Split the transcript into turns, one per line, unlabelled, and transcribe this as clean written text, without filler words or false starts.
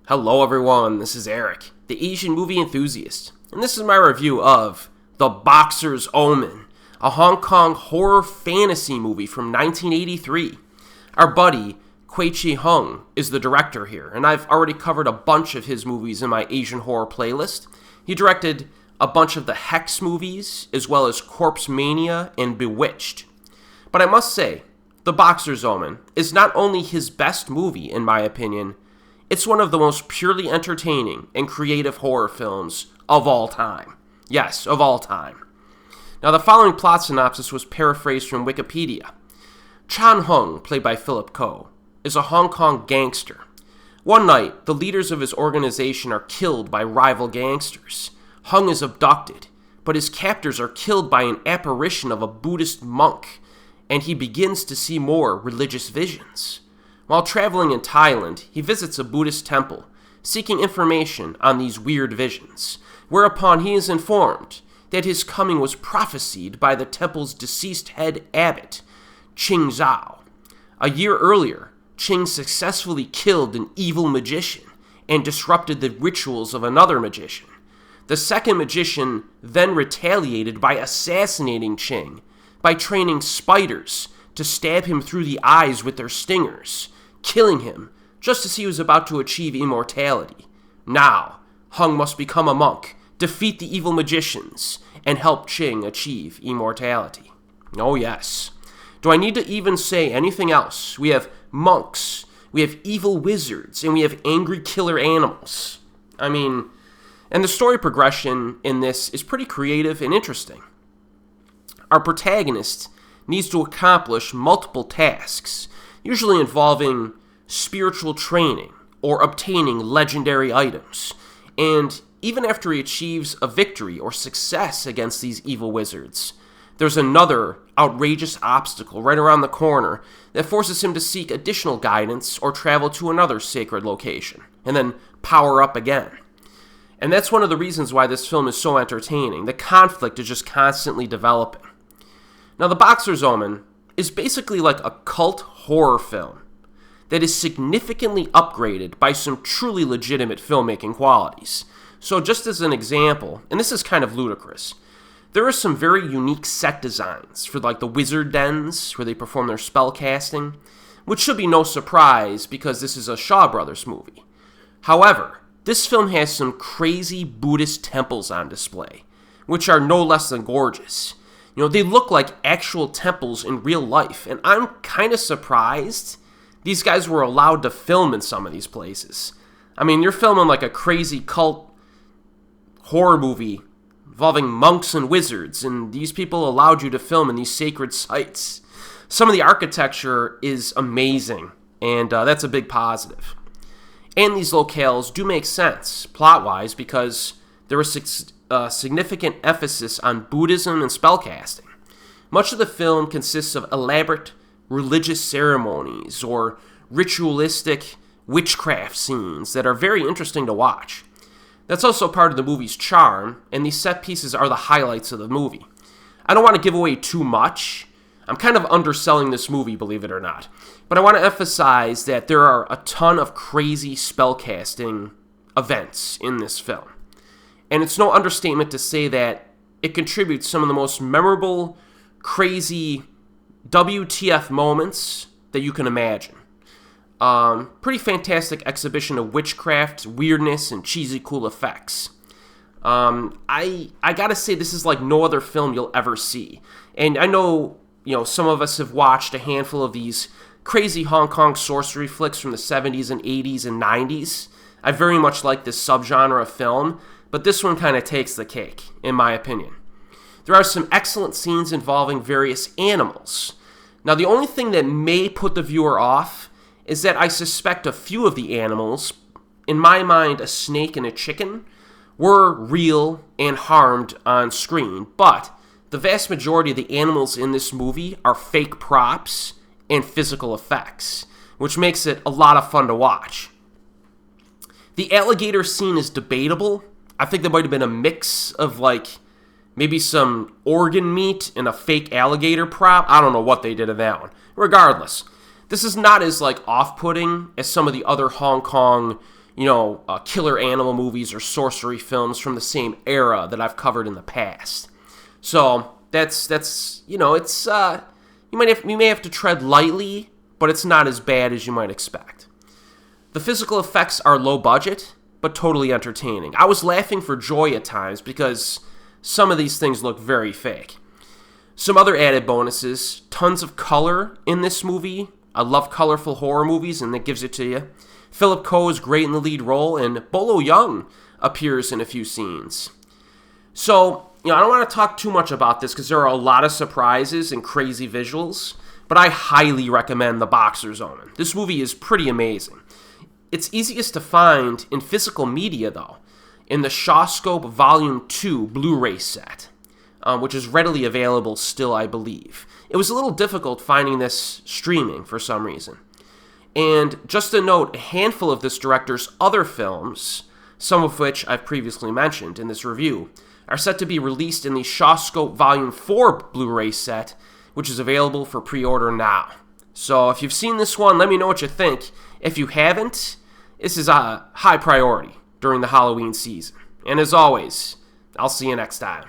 Hello everyone, this is Erik, the Asian movie enthusiast, and this is my review of The Boxer's Omen, a Hong Kong horror fantasy movie from 1983. Our buddy, Kuei Chih-hung, is the director here, and I've already covered a bunch of his movies in my Asian horror playlist. He directed a bunch of the Hex movies, as well as Corpse Mania and Bewitched. But I must say, The Boxer's Omen is not only his best movie, in my opinion, it's one of the most purely entertaining and creative horror films of all time. Yes, of all time. Now, the following plot synopsis was paraphrased from Wikipedia. Chan Hung, played by Phillip Ko, is a Hong Kong gangster. One night, the leaders of his organization are killed by rival gangsters. Hung is abducted, but his captors are killed by an apparition of a Buddhist monk, and he begins to see more religious visions. While traveling in Thailand, he visits a Buddhist temple, seeking information on these weird visions, whereupon he is informed that his coming was prophesied by the temple's deceased head abbot, Qing Zhao. A year earlier, Qing successfully killed an evil magician and disrupted the rituals of another magician. The second magician then retaliated by assassinating Qing, by training spiders to stab him through the eyes with their stingers, killing him just as he was about to achieve immortality. Now, Hung must become a monk, defeat the evil magicians, and help Qing achieve immortality. Oh yes. Do I need to even say anything else? We have monks, we have evil wizards, and we have angry killer animals. And the story progression in this is pretty creative and interesting. Our protagonist needs to accomplish multiple tasks, usually involving spiritual training or obtaining legendary items. And even after he achieves a victory or success against these evil wizards, there's another outrageous obstacle right around the corner that forces him to seek additional guidance or travel to another sacred location, and then power up again. And that's one of the reasons why this film is so entertaining. The conflict is just constantly developing. Now, The Boxer's Omen is basically like a cult horror film that is significantly upgraded by some truly legitimate filmmaking qualities. So just as an example, and this is kind of ludicrous, there are some very unique set designs for like the wizard dens where they perform their spell casting, which should be no surprise because this is a Shaw Brothers movie. However, this film has some crazy Buddhist temples on display, which are no less than gorgeous. They look like actual temples in real life, and I'm kind of surprised these guys were allowed to film in some of these places. You're filming like a crazy cult horror movie involving monks and wizards, and these people allowed you to film in these sacred sites. Some of the architecture is amazing, and that's a big positive. And these locales do make sense, plot-wise, because there was significant emphasis on Buddhism and spellcasting. Much of the film consists of elaborate religious ceremonies or ritualistic witchcraft scenes that are very interesting to watch. That's also part of the movie's charm, and these set pieces are the highlights of the movie. I don't want to give away too much. I'm kind of underselling this movie, believe it or not. But I want to emphasize that there are a ton of crazy spellcasting events in this film. And it's no understatement to say that it contributes some of the most memorable, crazy WTF moments that you can imagine. Pretty fantastic exhibition of witchcraft, weirdness, and cheesy cool effects. I gotta say, this is like no other film you'll ever see. And I know, some of us have watched a handful of these crazy Hong Kong sorcery flicks from the 70s and 80s and 90s. I very much like this subgenre of film, but this one kind of takes the cake, in my opinion. There are some excellent scenes involving various animals. Now, the only thing that may put the viewer off is that I suspect a few of the animals, in my mind a snake and a chicken, were real and harmed on screen, but the vast majority of the animals in this movie are fake props and physical effects, which makes it a lot of fun to watch. The alligator scene is debatable. I think there might have been a mix of maybe some organ meat and a fake alligator prop. I don't know what they did in that one. Regardless, this is not as off-putting as some of the other Hong Kong killer animal movies or sorcery films from the same era that I've covered in the past. So that's it's you may have to tread lightly, but it's not as bad as you might expect. The physical effects are low budget, but totally entertaining. I was laughing for joy at times because some of these things look very fake. Some other added bonuses: tons of color in this movie. I love colorful horror movies, and that gives it to you. Phillip Ko is great in the lead role, and Bolo Young appears in a few scenes. So, I don't want to talk too much about this because there are a lot of surprises and crazy visuals, but I highly recommend The Boxer's Omen. This movie is pretty amazing. It's easiest to find in physical media, though, in the Shawscope Volume 2 Blu-ray set, which is readily available still, I believe. It was a little difficult finding this streaming for some reason. And just a note, a handful of this director's other films, some of which I've previously mentioned in this review, are set to be released in the Shawscope Volume 4 Blu-ray set, which is available for pre-order now. So if you've seen this one, let me know what you think. If you haven't, this is a high priority during the Halloween season. And as always, I'll see you next time.